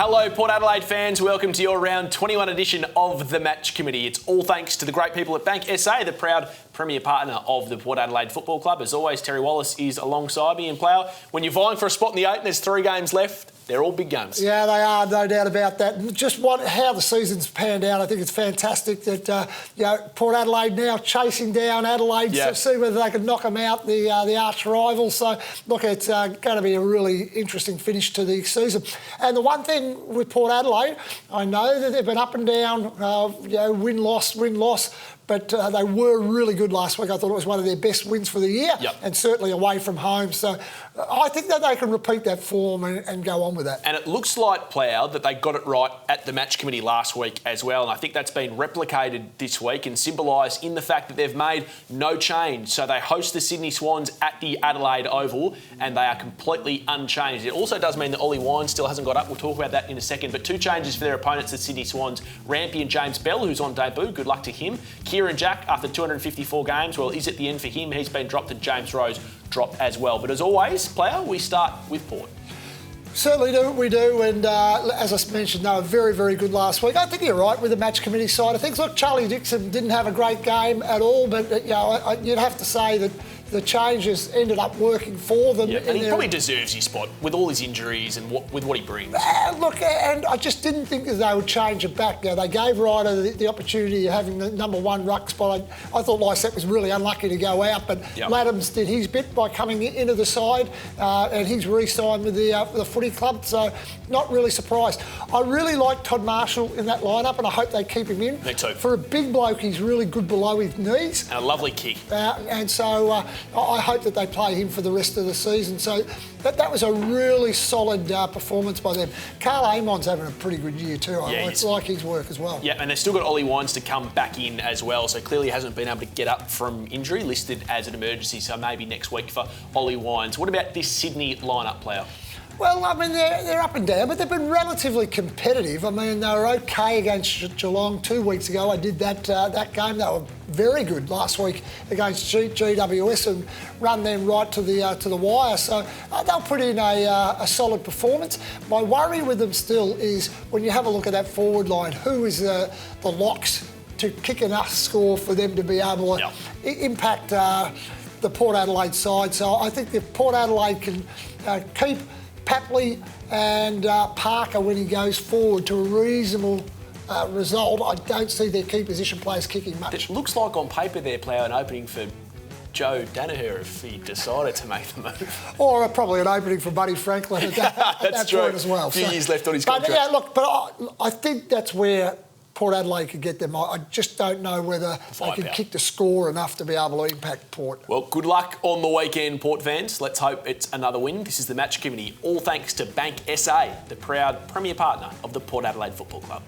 Hello, Port Adelaide fans. Welcome to your round 21 edition of the Match Committee. It's all thanks to the great people at Bank SA, the proud premier partner of the Port Adelaide Football Club. As always, Terry Wallace is alongside me. And Plough, when you're vying for a spot in the 8 and there's 3 games left, they're all big games. Yeah, they are, no doubt about that. And just how the season's panned out, I think it's fantastic that Port Adelaide now chasing down Adelaide to see whether they can knock them out, the arch rivals. So, look, it's going to be a really interesting finish to the season. And the one thing with Port Adelaide, I know that they've been up and down, win-loss, but they were really good last week. I thought it was one of their best wins for the year, and certainly away from home. So I think that they can repeat that form and go on with that. And it looks like, Plough, that they got it right at the Match Committee last week as well. And I think that's been replicated this week and symbolised in the fact that they've made no change. So they host the Sydney Swans at the Adelaide Oval and they are completely unchanged. It also does mean that Ollie Wines still hasn't got up. We'll talk about that in a second. But 2 changes for their opponents, the Sydney Swans. Rampy and James Bell, who's on debut. Good luck to him. Kieran Jack, after 254 games, well, is it the end for him? He's been dropped, and James Rose dropped as well. But as always, Plough, we start with Port. Certainly we do, and as I mentioned, they were very, very good last week. I think you're right with the Match Committee side of things. Look, Charlie Dixon didn't have a great game at all, but you'd have to say that the changes ended up working for them. Yeah, and he probably deserves his spot with all his injuries and with what he brings. Look, and I just didn't think that they would change it back. Now, they gave Ryder the opportunity of having the number 1 ruck spot. I thought Lysette was really unlucky to go out, but Laddams did his bit by coming into the side, and he's re-signed with the footy club, so not really surprised. I really like Todd Marshall in that lineup, and I hope they keep him in. Me too. For a big bloke, he's really good below his knees. And a lovely kick. And so I hope that they play him for the rest of the season. So that was a really solid performance by them. Carl Amon's having a pretty good year too. I like his work as well. Yeah, and they've still got Ollie Wines to come back in as well, so clearly hasn't been able to get up from injury, listed as an emergency, so maybe next week for Ollie Wines. What about this Sydney lineup, Plough? Well, I mean, they're up and down, but they've been relatively competitive. I mean, they were okay against Geelong 2 weeks ago. I did that game. They were very good last week against GWS and run them right to the wire. So they'll put in a solid performance. My worry with them still is when you have a look at that forward line, who is the locks to kick enough score for them to be able to impact the Port Adelaide side. So I think if Port Adelaide can keep Papley and Parker when he goes forward to a reasonable result, I don't see their key position players kicking much. It looks like on paper they're Plough an opening for Joe Danaher if he decided to make the move. Or probably an opening for Buddy Franklin at that point as well. A few years left on his contract. But yeah, look, I think that's where Port Adelaide could get them. I just don't know whether they can kick the score enough to be able to impact Port. Well, good luck on the weekend, Port fans. Let's hope it's another win. This is the Match Committee, all thanks to Bank SA, the proud premier partner of the Port Adelaide Football Club.